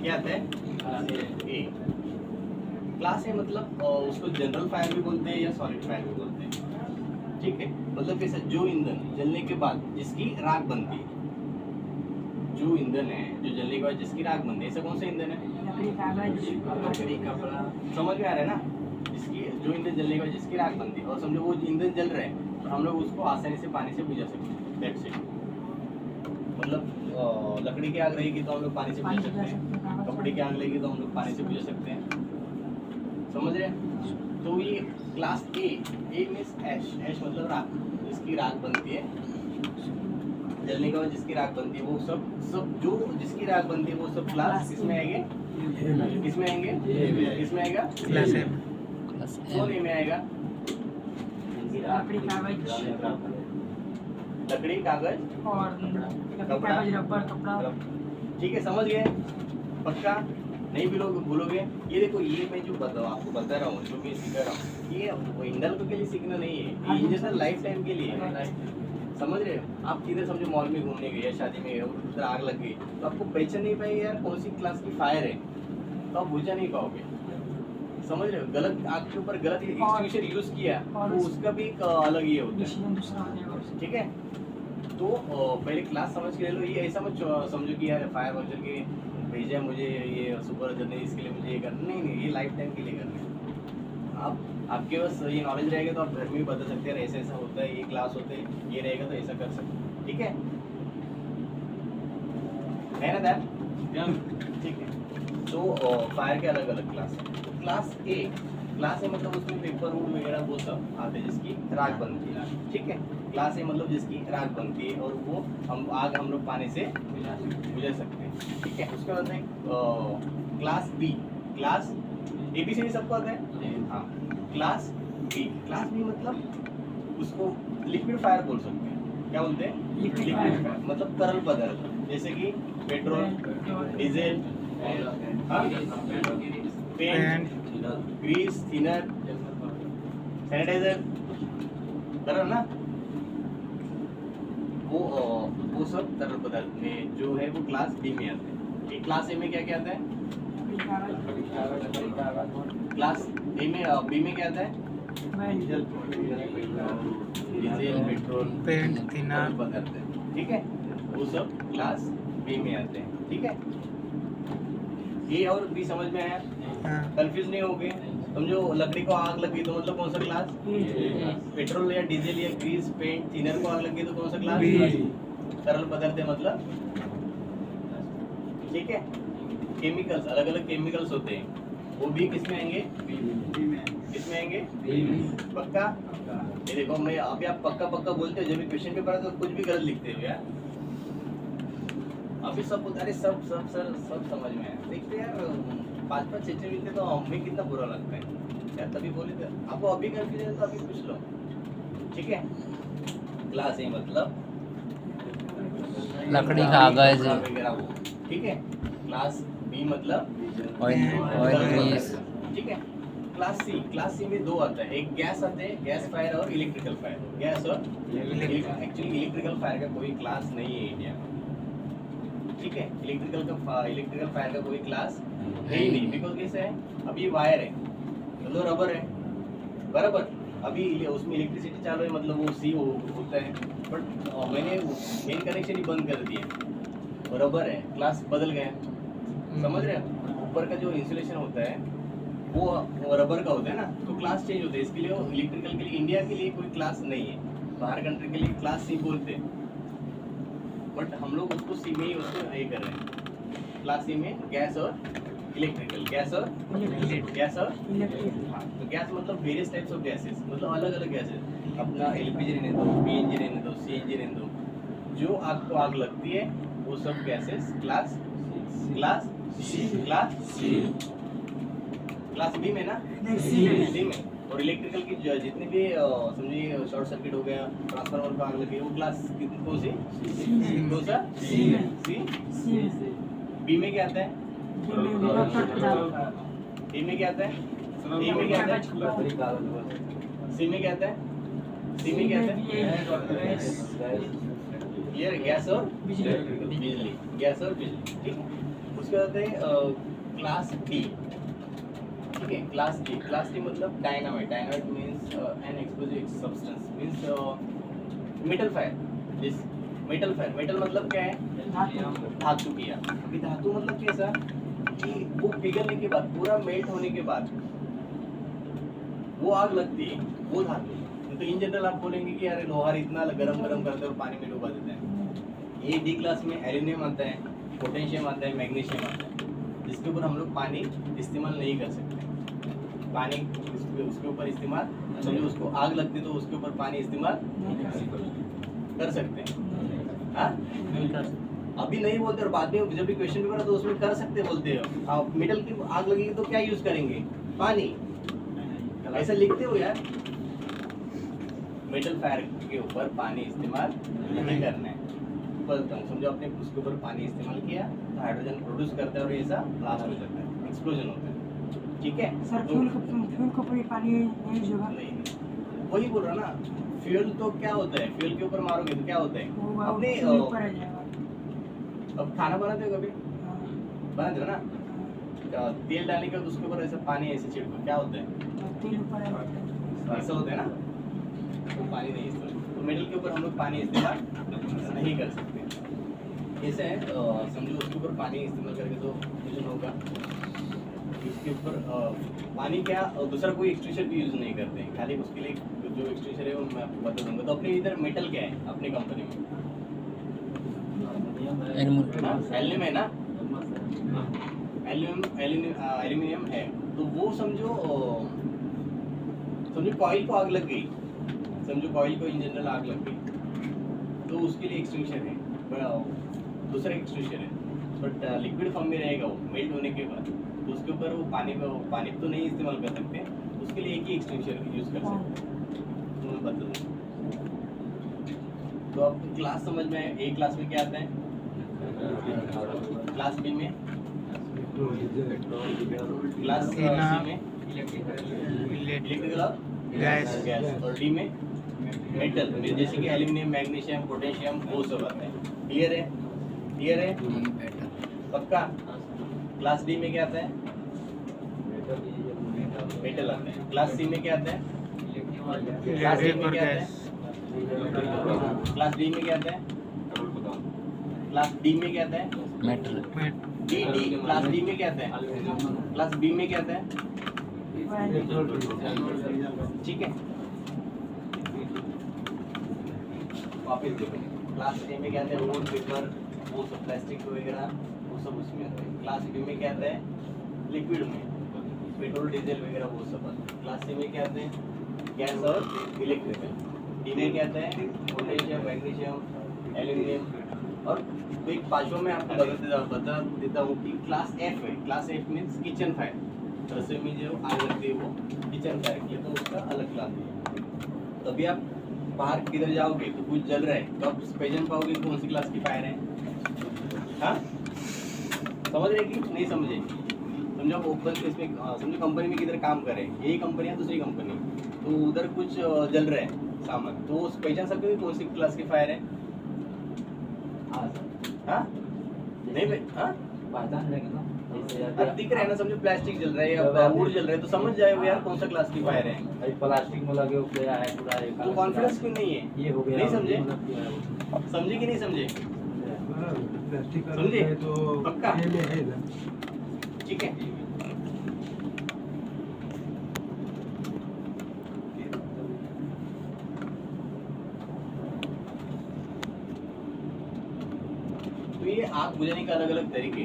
क्या आता है? ए। क्लास ए मतलब उसको जनरल फायर भी बोलते हैं या सॉलिड फायर भी बोलते हैं, ठीक है। मतलब कैसे, जो ईंधन जलने के बाद जिसकी राख बनती है, जो ईंधन है जो जलने के बाद जिसकी राख बनती है, ऐसा कौन सा ईंधन है? लकड़ी, कपड़ा, समझ में आ रहा है ना? जिसकी, जो ईंधन जलने के बाद जिसकी राख बनती है, और समझो वो ईंधन जल रहा है तो हम लोग उसको आसानी से पानी से बुझा सकते हैं। That's it. मतलब लकड़ी की आग रहेगी तो हम लोग पानी से बुझा सकते हैं, कपड़े की आग लगेगी तो हम लोग पानी से बुझा सकते हैं, समझ रहे हैं? तो ये क्लास ए मीन्स ऐश, ऐश मतलब राख, जिसकी राख बनती है, जलने के बाद जिसकी राख बनती है, वो सब जो जिसकी राख बनती है वो सब क्लास किसमें आएंगे? किसमें आएंगे? किसमें आएगा? क्लास ए। कौन ए में आएगा? लकड़ी, कागज कपड़ा, रबर, कपड़ा। ठीक है, समझ गए? पक्का? नहीं भी लोग बोलोगे? ये देखो, ये मैं जो आपको बता रहा हूँ, जो मैं सिखा रहा हूँ, ये ईंधन के लिए सीखना नहीं है, ये इंजीनियर लाइफ टाइम के लिए है। समझ रहे हो? आप किधर समझो मॉल में घूमने गए या शादी में गए, उधर आग लग गई तो आपको पहचान नहीं पाएगी यार कौन सी क्लास की फायर है, तो आप बुझा नहीं पाओगे। समझ रहे हो? गलत आग के ऊपर गलत एक्सटिंग्विशर यूज किया तो उसका भी एक अलग ये होता है, ठीक है। तो पहले क्लास समझ के ले लो। ये ऐसा मत समझो कि यार फायर वर्जन के भेजा मुझे ये सुपर जर्नी, इसके लिए मुझे ये करना नहीं, ये लाइफ टाइम के लिए करना है। आप आपके पास ये नॉलेज रहेगा तो आप घर में भी बता सकते हैं ऐसा ऐसा होता है, ये क्लास होते हैं, ये रहेगा तो ऐसा कर सकते हैं, ठीक है ना दैट? ठीक है। तो फायर के अलग अलग क्लास है। तो क्लास ए मतलब उसमें पेपर वूड वगैरह वो सब आते हैं जिसकी राख बनती है, ठीक है। क्लास ए मतलब जिसकी राख बनती है और वो हम लोग पानी से बुझा सकते हैं, ठीक है। उसके बाद में class B, class A B C सबको आता है, हाँ। क्लास बी मतलब उसको लिक्विड फायर बोल सकते हैं। क्या बोलते हैं? लिक्विड फायर मतलब तरल पदार्थ, जैसे कि petrol, diesel, paint, grease, thinner, sanitiser, तरल ना, वो सब तरल पदार्थ में जो है वो क्लास बी में आते हैं। एक क्लास ए में क्या क्या आता है? क्लास ए में बी में क्या आता है? डीजल, पेट्रोल, पेंट, थिनर पदार्थ, ठीक है, वो सब क्लास बी में आते हैं, ठीक है। ए और बी समझ में आया? कंफ्यूज नहीं हो गए? समझो लकड़ी को आग लगी तो मतलब कौन सा क्लास? पेट्रोल या डीजल या ग्रीस, पेंट, थिनर को आग लगी तो कौन सा क्लास? तरल पदार्थ है मतलब, ठीक है। केमिकल्स, अलग अलग केमिकल्स होते हैं, वो भी किसमें आएंगे? किसमें आएंगे? पक्का? ये देखो, मैं अभी आप पक्का बोलते हो, जब क्वेश्चन पेपर है तो कुछ भी गलत लिखते हो यार। अभी सब अरे सब समझ में आया। देखते यार 5-5 6 लिखते तो हमें कितना बुरा लगता है यार, तभी बोले थे आपको अभी कंफ्यूजन तो अभी पूछ लो, ठीक है। क्लास ए मतलब लकड़ी, कागज वगैरह वो, ठीक है। क्लास बी मतलब ऑयल, ग्रीस, ठीक है। क्लास सी में दो आता है, एक गैस आते हैं, गैस फायर और इलेक्ट्रिकल फायर। गैस और एक्चुअली इलेक्ट्रिकल फायर का कोई क्लास नहीं है इंडिया में, ठीक है। इलेक्ट्रिकल फायर का कोई क्लास है ही नहीं, बिकॉज कैसे है, अभी वायर है मतलब रबर है, बराबर। अभी उसमें इलेक्ट्रिसिटी चालू है मतलब वो सी होता है, बट मैंने मेन कनेक्शन ही बंद कर दिया, रबर है, क्लास बदल गया, समझ रहे हो? ऊपर का जो इंसुलेशन होता है वो रबर का होता है ना, तो क्लास चेंज होता है। इसके लिए इलेक्ट्रिकल के लिए इंडिया के लिए कोई क्लास नहीं है, बाहर कंट्री के लिए क्लास सी बोलते हैं, बट हम लोग उसको सी में ही उसको ये कर रहे हैं। क्लास सी में गैस और इलेक्ट्रिकल, गैस और हाँ, तो गैस मतलब वेरियस टाइप्स ऑफ गैसेस, मतलब अलग अलग गैसेस। अपना एलपीजी रहने दो, पीएनजी रहने दो, सीएनजी रहने दो, जो आपको आग लगती है वो सब गैसेस क्लास बी में ना, सी में। और इलेक्ट्रिकल की जितने भी समझिए शॉर्ट सर्किट हो गया, ट्रांसफार्मर को आग लगी, वो क्लास कौन सी? कौन सा? सी। बी में क्या आता है? ए में क्या आता है? ए में क्या आता है? सी में क्या आता है? सी में क्या आता है? ये गैस और बिजली, गैस और बिजली, ठीक है। उसके बाद है क्लास डी। ठीक है, क्लास डी मतलब dynamite. Dynamite means N explosive substance, means metal fire. This metal fire, metal मतलब क्या है? धातु किया। अभी धातु मतलब कैसा कि वो पिघलने के बाद, पूरा मेल्ट होने के बाद वो आग लगती है, वो धातु। तो इन जनरल आप बोलेंगे कि यार लोहार इतना गरम करते हैं और पानी में डुबा देते हैं। ये डी क्लास में एल्यूमिनियम आता है, पोटेशियम आता है, मैग्नीशियम आता है, जिसके ऊपर हम लोग पानी इस्तेमाल नहीं कर सकते। पानी उसके ऊपर इस्तेमाल, समझो उसको आग लगती तो उसके ऊपर पानी इस्तेमाल कर सकते हैं। हाँ, अभी नहीं बोलते और बाद में जब भी क्वेश्चन पेपर तो उसमें कर सकते बोलते हो। मेटल की आग लगेगी तो क्या यूज करेंगे? पानी। ऐसा लिखते हो यार, मेटल फायर के ऊपर पानी इस्तेमाल नहीं करना है। समझो आपने उसके ऊपर पानी इस्तेमाल किया तो हाइड्रोजन प्रोड्यूस करता है और ऐसा ब्लास्ट हो जाता है, एक्सप्लोजन होता है। ठीक है सर, तो फ्यूल को कोई पानी नहीं यूज होगा? नहीं, वही बोल रहा ना, फ्यूल तो क्या होता है, फ्यूल के ऊपर मारोगे तो क्या होता है? वो अपने फ्यूल ऊपर आ जाएगा। अब खाना बनाते हो कभी? हाँ, बनाते हो ना, तेल डालने के बाद उसके ऊपर ऐसा पानी ऐसे छिड़को, क्या होता है? तेल ऊपर आ जाता है। ऐसा होता है ना, तो पानी नहीं इस्तेमाल। तो मेटल के ऊपर हम लोग पानी इस्तेमाल नहीं कर सकते। ऐसे है, समझो उसके ऊपर पानी इस्तेमाल करके तो फ्यूजन होगा। इसके ऊपर पानी क्या, दूसरा कोई एक्सट्रूजर भी यूज नहीं करते हैं, खाली उसके लिए जो एक्सट्रूजर है वो मैं आपको बता दूंगा। तो अपने इधर मेटल क्या है अपनी कंपनी में? एल्यूमिनियम है ना, एल्यूमिनियम है। तो वो समझो कॉइल को आग लग गई, समझो कॉइल को इन जनरल आग लग गई तो उसके लिए एक्सटिंक्शन है, दूसरा एक्सटिंक्शन है, बट लिक्विड फॉर्म में रहेगा वो मेल्ट होने के बाद। तो उसके ऊपर वो पानी तो नहीं इस्तेमाल कर सकते, उसके लिए एक ही एक्सटिंक्शन यूज कर सकते हैं। तो मैं बता दूँ तो आपको क्लास समझ में आए। ए क्लास में क्या आता है, क्लास बी में, क्लास सी में इलेक्ट्रिकल और गैस, और डी में मेटल में जैसे कि एल्यूमिनियम, मैग्नीशियम, पोटेशियम, वो सब आते हैं। क्लियर है? क्लियर है? पक्का? क्लास डी में क्या आता है? मेटल आता है। क्लास सी में क्या आता है? क्लास डी में क्या आता है? क्लास डी में क्या आता है? क्लास डी में क्या आता है? मेटल। डी क्लास डी में क्या आता है? क्लास बी में क्या आता है? ठीक है, वापस देखो, क्लास ए में क्या आता है? वुड, पेपर, वो सब प्लास्टिक वगैरह वो सब उसमें आता है। क्लास बी में क्या आता है? लिक्विड में पेट्रोल, डीजल वगैरह वो सब आता है। क्लास सी में क्या आते हैं? गैस और इलेक्ट्रिकल। डी में क्या आता है? Potassium, magnesium, aluminium. और तो एक पांचवा में आपको बता देता हूँ कि क्लास एफ है। Class F means kitchen fire, रसोई में जो आग लगती है वो किचन फायर की है, तो उसका अलग क्लास है। तभी आप बाहर किधर जाओगे तो कुछ जल रहा है तो आप पहचान पाओगे कौन सी क्लास की फायर है। हाँ, समझ रहे कि नहीं समझे? समझो आप ओपन इसमें, समझो कंपनी में किधर काम कर रहे हैं, यही कंपनी है दूसरी कंपनी, तो उधर कुछ जल रहा है सामान, तो पहचान सकते हो कौन सी क्लास की फायर है? हाँ नहीं भाई, हाँ पहचान लेंगे ना, अब दिख रहा है ना, समझो प्लास्टिक जल रहा है या वुड जल रहा है तो समझ जाएगा यार कौन सा क्लास की फायर है। प्लास्टिक में लगे हुए है पूरा, तो कॉन्फिडेंस क्यों नहीं है? ये हो गया, नहीं समझे? समझे कि नहीं समझे? समझे? पक्का? ठीक है, तो ये आग बुझाने के अलग अलग तरीके,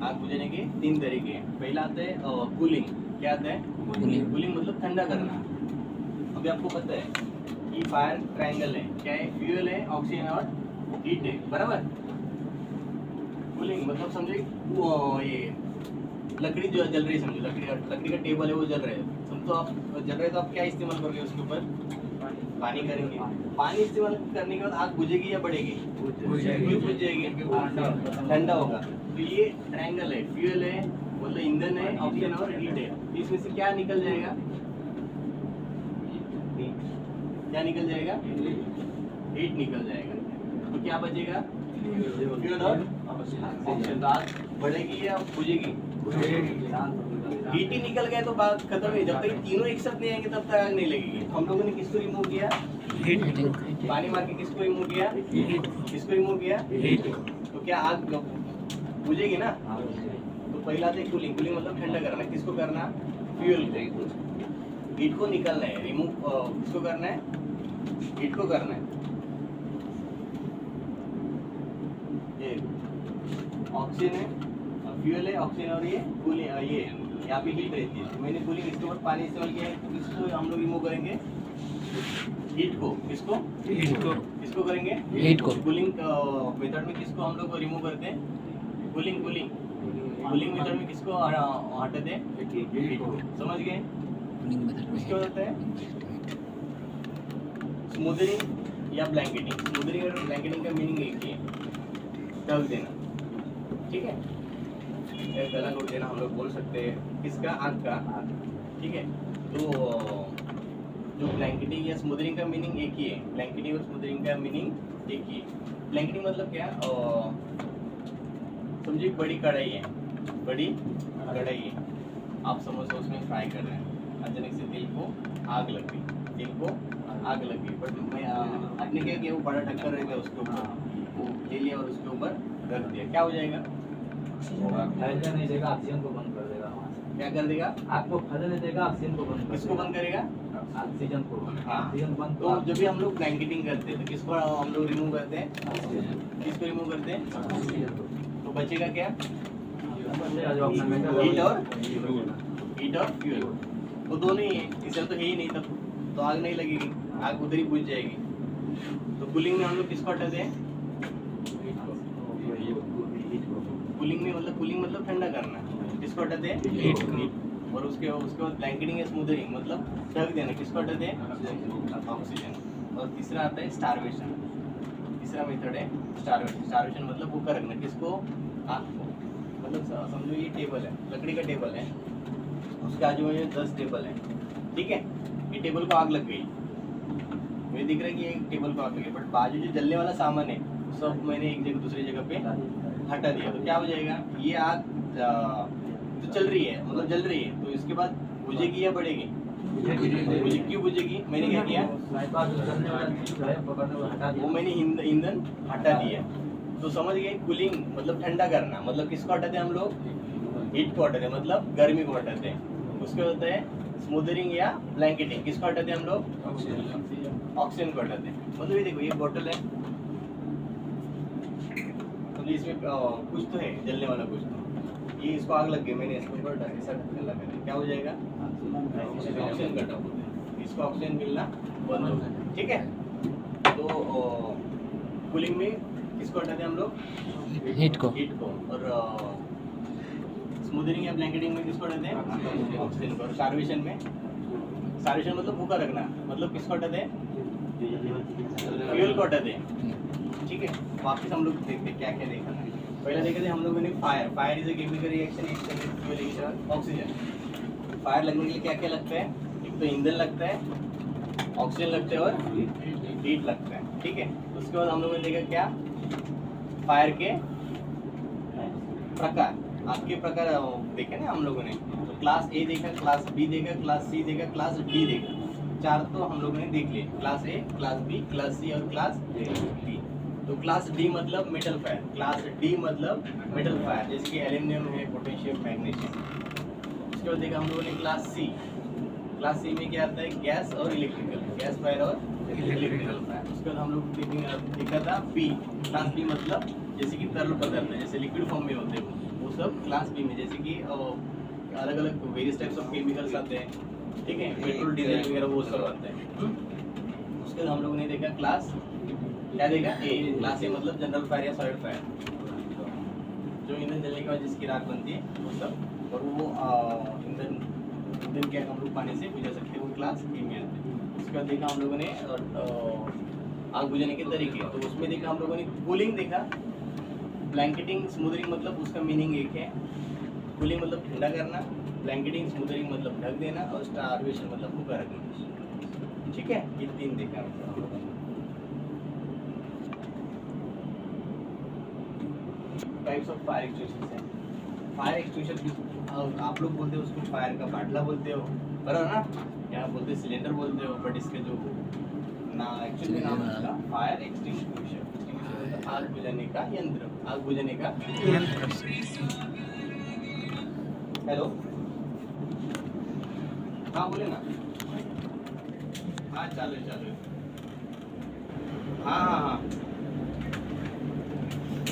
आग बुझाने के 3 तरीके हैं। पहला आता है कूलिंग। क्या आता है? कूलिंग मतलब ठंडा करना। अभी आपको पता है कि फायर ट्रायंगल है, क्या है? फ्यूल है, ऑक्सीजन और हीट है, बराबर। कूलिंग मतलब समझे ये लकड़ी जो जल रही है, समझो लकड़ी का टेबल है वो जल रहा है, समझो आप जल रहे तो आप क्या इस्तेमाल करोगे उसके ऊपर? पानी करेंगे। पानी इस्तेमाल करने के बाद आग बुझेगी या बढ़ेगी? बुझ जाएगी, ठंडा होगा। तो ये ट्रायंगल है, फ्यूल है मतलब ईंधन है, ऑक्सीजन और हीट है। इसमें से क्या निकल जाएगा? क्या निकल जाएगा? हीट निकल जाएगा। तो क्या बचेगा? फ्यूल और ऑक्सीजन। तो आग बढ़ेगी या बुझेगी? हीट ही निकल गया तो बात खत्म है। जब तक तीनों एक साथ नहीं आएंगे तब तक आग नहीं लगेगी। हम लोगों ने किसको रिमूव किया? पानी मार के किसको रिमूव किया? किसको रिमूव किया? तो क्या आग बुझेगी ना? तो पहला था कूलिंग। कूलिंग मतलब ठंडा करना। किसको करना? फ्यूल को। हीट को निकालना है। रिमूव किसको करना है? हीट को करना है। ये ऑक्सीजन है, फ्यूल है, ऑक्सीजन और ये कूलिंग। ये यहाँ पे हीट रहती है। मैंने कूलिंग इसके ऊपर पानी इस्तेमाल किया है। तो किसको हम लोग रिमूव करेंगे? हीट को। किसको? किसको करेंगे? हीट को। कूलिंग मेथड में किसको हम लोग रिमूव करते हैं? कूलिंग मेथड में किसको हटाते हैं? हीट को। समझ गए? किसको होता है? स्मूदरिंग या ब्लैंकेटिंग। स्मूदरिंग और ब्लैंकेटिंग का मीनिंग एक ही है, ढक देना। ठीक है, गला घोट देना हम लोग बोल सकते हैं। किसका? आग का। ठीक है, तो जो ब्लैंकेटिंग या स्मूदरिंग का मीनिंग एक ही है। ब्लैंकेटिंग और स्मूदरिंग का मीनिंग एक ही है। ब्लैंकेटिंग मतलब क्या? समझिए बड़ी कढ़ाई है, बड़ी कढ़ाई है, आप समोसा उसमें फ्राई कर रहे हैं। अचानक से तेल को आग लग गई, बट मैं आपने क्या किया? वो बड़ा ढक्कन रहेगा उसके ऊपर, वो ले लिया और उसके ऊपर रख दिया। क्या हो जाएगा? फैलने नहीं देगा, ऑक्सीजन को बंद कर देगा वहाँ से। क्या कर देगा? आग को फैलने देगा, ऑक्सीजन को बंद कर किसको बंद करेगा? ऑक्सीजन को। हाँ। ऑक्सीजन बंद तो जब भी हम लोग ब्लैंकेटिंग करते हैं तो किसको हम लोग रिमूव करते हैं? ऑक्सीजन। किसको रिमूव करते हैं? ऑक्सीजन को। तो बचेगा क्या? जो अपना मेटल हीट और फ्यूल। वो दोनों ही है, इससे तो है ही नहीं, तब तो आग नहीं लगेगी, आग उधर ही बुझ जाएगी। तो कूलिंग में हम लोग किसको हटाते हैं? कूलिंग मतलब ठंडा करना। किसको हटाते हैं? हीट। और उसके बाद ब्लैंकेटिंग या स्मूदरिंग मतलब ढक देना। किसको हटाते हैं? ऑक्सीजन। और तीसरा आता है स्टारवेशन। तीसरा मेथड है स्टारवेशन। स्टारवेशन मतलब भूखा रखना। किसको? आग को। मतलब समझो ये टेबल है, लकड़ी का टेबल है, उसके आजू बाजू 10 टेबल है। ठीक है, ये टेबल को आग लग गई, मुझे दिख रहा है कि ये टेबल को आग लगी, बट बाजू जो जलने वाला सामान है सब मैंने एक जगह दूसरी जगह पे हटा दिया। तो क्या हो जाएगा? ये आग तो चल रही है, मतलब जल रही है, तो इसके बाद बुझेगी या बढ़ेगी? क्यों बुझेगी? मैंने क्या किया? वो मैंने ईंधन हटा दिया। तो समझ गए? कूलिंग मतलब ठंडा करना। मतलब किसको हटाते हैं हम लोग? हीट को हटाते हैं, मतलब गर्मी को हटाते हैं। उसके होता है स्मूदरिंग या ब्लैंकेटिंग। किसको हटाते हैं हम लोग? ऑक्सीजन को हटाते हैं। मतलब ये देखो, ये बोतल है, तो इसमें कुछ तो है जलने वाला, कुछ तो ये इसको आग लग गई, मैंने इसके ऊपर ऐसा ढक्कन लगा दिया। क्या हो जाएगा? ऑक्सीजन कट ऑफ होता है, इसको ऑक्सीजन मिलना बंद हो जाए। ठीक है, तो कूलिंग में किसको हटाते हैं हम लोग? हीट को। और स्मूदरिंग या ब्लैंकेटिंग में किसको हटाते हैं? ऑक्सीजन को। और स्टारवेशन में, स्टारवेशन मतलब भूखा रखना, मतलब किसको हटाते हैं? फ्यूल को हटाते हैं। ठीक है, वापस हम लोग देखते हैं क्या क्या देखा है। पहले देखे थे हम लोगों ने fire is a chemical reaction, fuel oxygen. Fire लगने के लिए क्या क्या लगता है? एक तो ईंधन लगता है, ऑक्सीजन लगता है और हीट लगता है। ठीक है, उसके बाद हम लोगों ने देखा क्या? फायर के प्रकार, आपके प्रकार देखे ना हम लोगों ने। तो क्लास ए देखा, क्लास बी देखा, क्लास सी देखा, क्लास डी देखा। 4 तो हम लोगों ने देख लिए, class A, class B, class C और क्लास डी। तो क्लास डी मतलब मेटल फायर, क्लास डी मतलब मेटल फायर, जैसे कि एल्यूमिनियम है, पोटेशियम, मैग्नीशियम। उसके बाद देखा हम लोगों ने क्लास सी। क्लास सी में क्या आता है? गैस और इलेक्ट्रिकल, गैस फायर और इलेक्ट्रिकल फायर। उसके बाद हम लोग देखा था बी। क्लास बी मतलब जैसे कि तरल पदार्थ है, जैसे लिक्विड फॉर्म में होते हैं वो सब क्लास बी में, जैसे कि अलग अलग वेरियस टाइप्स ऑफ केमिकल्स आते हैं। ठीक है, पेट्रोल डीजल वगैरह वो सब आते हैं। उसके बाद हम लोगों ने देखा क्लास, क्या देखा? ए। क्लास ए मतलब जनरल फायर या सॉलिड फायर, जो ईंधन जलने के बाद जिसकी राख बनती है वो सब। और वो ईंधन क्या हम लोग पानी से बुझा सकते हैं, वो क्लास ए में आते हैं। उसके बाद देखा हम लोगों ने आग बुझाने के तरीके, तो उसमें देखा हम लोगों ने कूलिंग देखा। ब्लैंकेटिंग स्मूदरिंग मतलब उसका मीनिंग एक है। कूलिंग मतलब ठंडा करना, ब्लैंकेटिंग स्मूदरिंग मतलब ढक देना, और स्टारवेशन मतलब भूखा रखना। ठीक है, ये 3 देखा हम लोगों ने। टाइप्स ऑफ फायर एक्सटिंग्विशर्स है। फायर एक्सटिंग्विशर आप लोग बोलते हो उसको फायर का बाटला बोलते हो, बराबर ना, या बोलते सिलेंडर बोलते हो, बट इसके जो ना एक्चुअली नाम है इसका फायर एक्सटिंग्विशर। एक्सटिंग्विशर मतलब आग बुझाने का यंत्र, आग बुझाने का यंत्र। हेलो, हाँ बोले ना, हाँ चालू है, हाँ हाँ